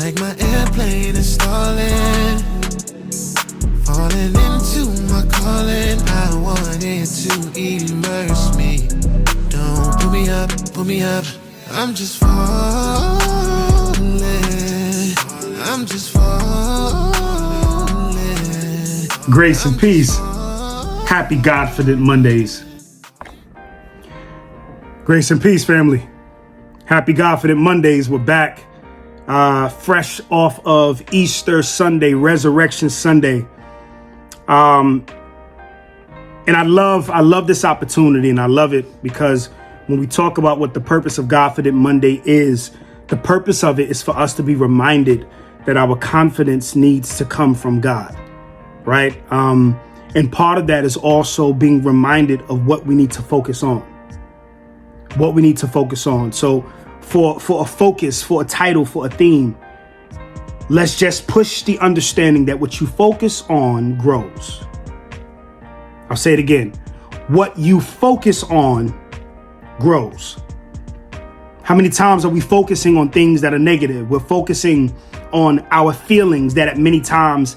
like my airplane is stalling, falling into my calling. I want it to immerse me. Don't put me up, put me up. I'm just falling. I'm just falling. Grace and peace. Happy GODfident Mondays. Grace and peace, family. Happy GODfident Mondays. We're back, fresh off of Easter Sunday, Resurrection Sunday. And I love this opportunity, and I love it because when we talk about what the purpose of GODfident Monday is, the purpose of it is for us to be reminded that our confidence needs to come from God, right? And part of that is also being reminded of what we need to focus on. What we need to focus on. So for a focus, for a title, for a theme, let's just push the understanding that what you focus on grows. I'll say it again. What you focus on grows. How many times are we focusing on things that are negative? We're focusing on our feelings that at many times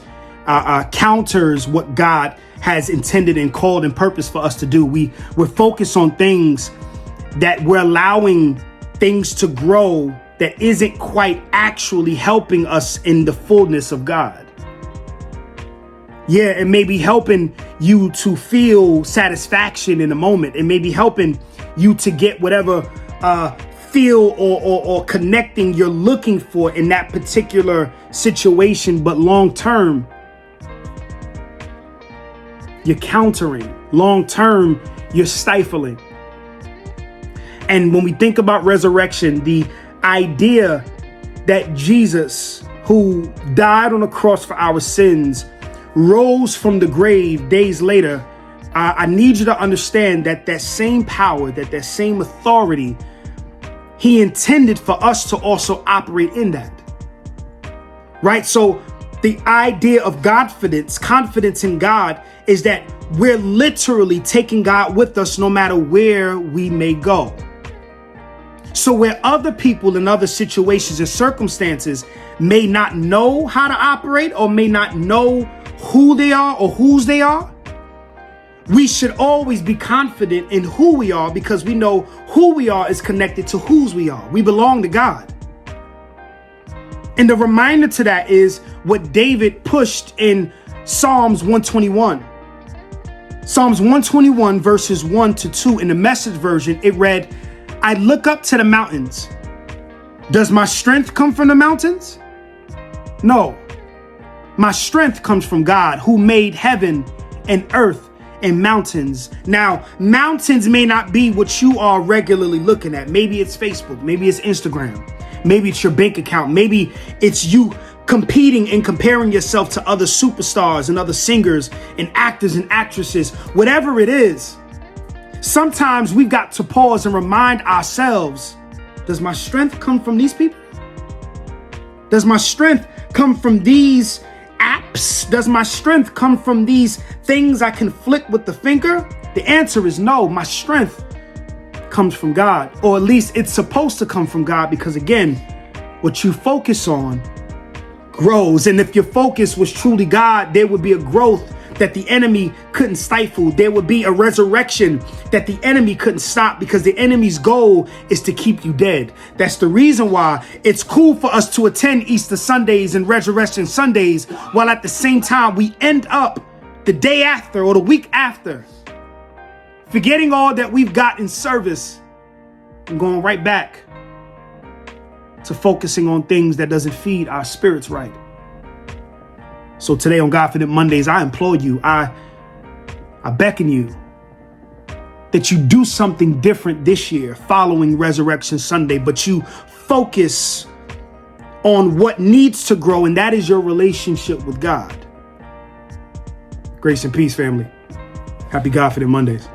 counters what God has intended and called and purposed for us to do. We're focused on things that we're allowing things to grow that isn't quite actually helping us in the fullness of God. Yeah, it may be helping you to feel satisfaction in a moment. It may be helping you to get whatever feel or connecting you're looking for in that particular situation. But long term, you're countering. Long term, you're stifling. And when we think about resurrection, the idea that Jesus, who died on the cross for our sins, rose from the grave days later, I need you to understand that that same power, that same authority, he intended for us to also operate in that. Right? So the idea of Godfidence, confidence in God, is that we're literally taking God with us no matter where we may go. So where other people in other situations and circumstances may not know how to operate or may not know who they are or whose they are, we should always be confident in who we are because we know who we are is connected to whose we are. We belong to God. And the reminder to that is what David pushed in Psalms 121. Psalms 121 verses 1-2 in the Message version, it read, I look up to the mountains. Does my strength come from the mountains? No. My strength comes from God who made heaven and earth and mountains. Now, mountains may not be what you are regularly looking at. Maybe it's Facebook. Maybe it's Instagram. Maybe it's your bank account. Maybe it's you competing and comparing yourself to other superstars and other singers and actors and actresses. Whatever it is, sometimes we've got to pause and remind ourselves, does my strength come from these people? Does my strength come from these apps? Does my strength come from these things I can flick with the finger? The answer is no. My strength comes from God, or at least it's supposed to come from God, because again, what you focus on grows. And if your focus was truly God, there would be a growth that the enemy couldn't stifle. There would be a resurrection that the enemy couldn't stop, because the enemy's goal is to keep you dead. That's the reason why it's cool for us to attend Easter Sundays and Resurrection Sundays, while at the same time we end up the day after or the week after forgetting all that we've got in service and going right back to focusing on things that doesn't feed our spirits right. So today on GODfident Mondays, I implore you, I beckon you that you do something different this year following Resurrection Sunday, but you focus on what needs to grow, and that is your relationship with God. Grace and peace, family. Happy GODfident Mondays.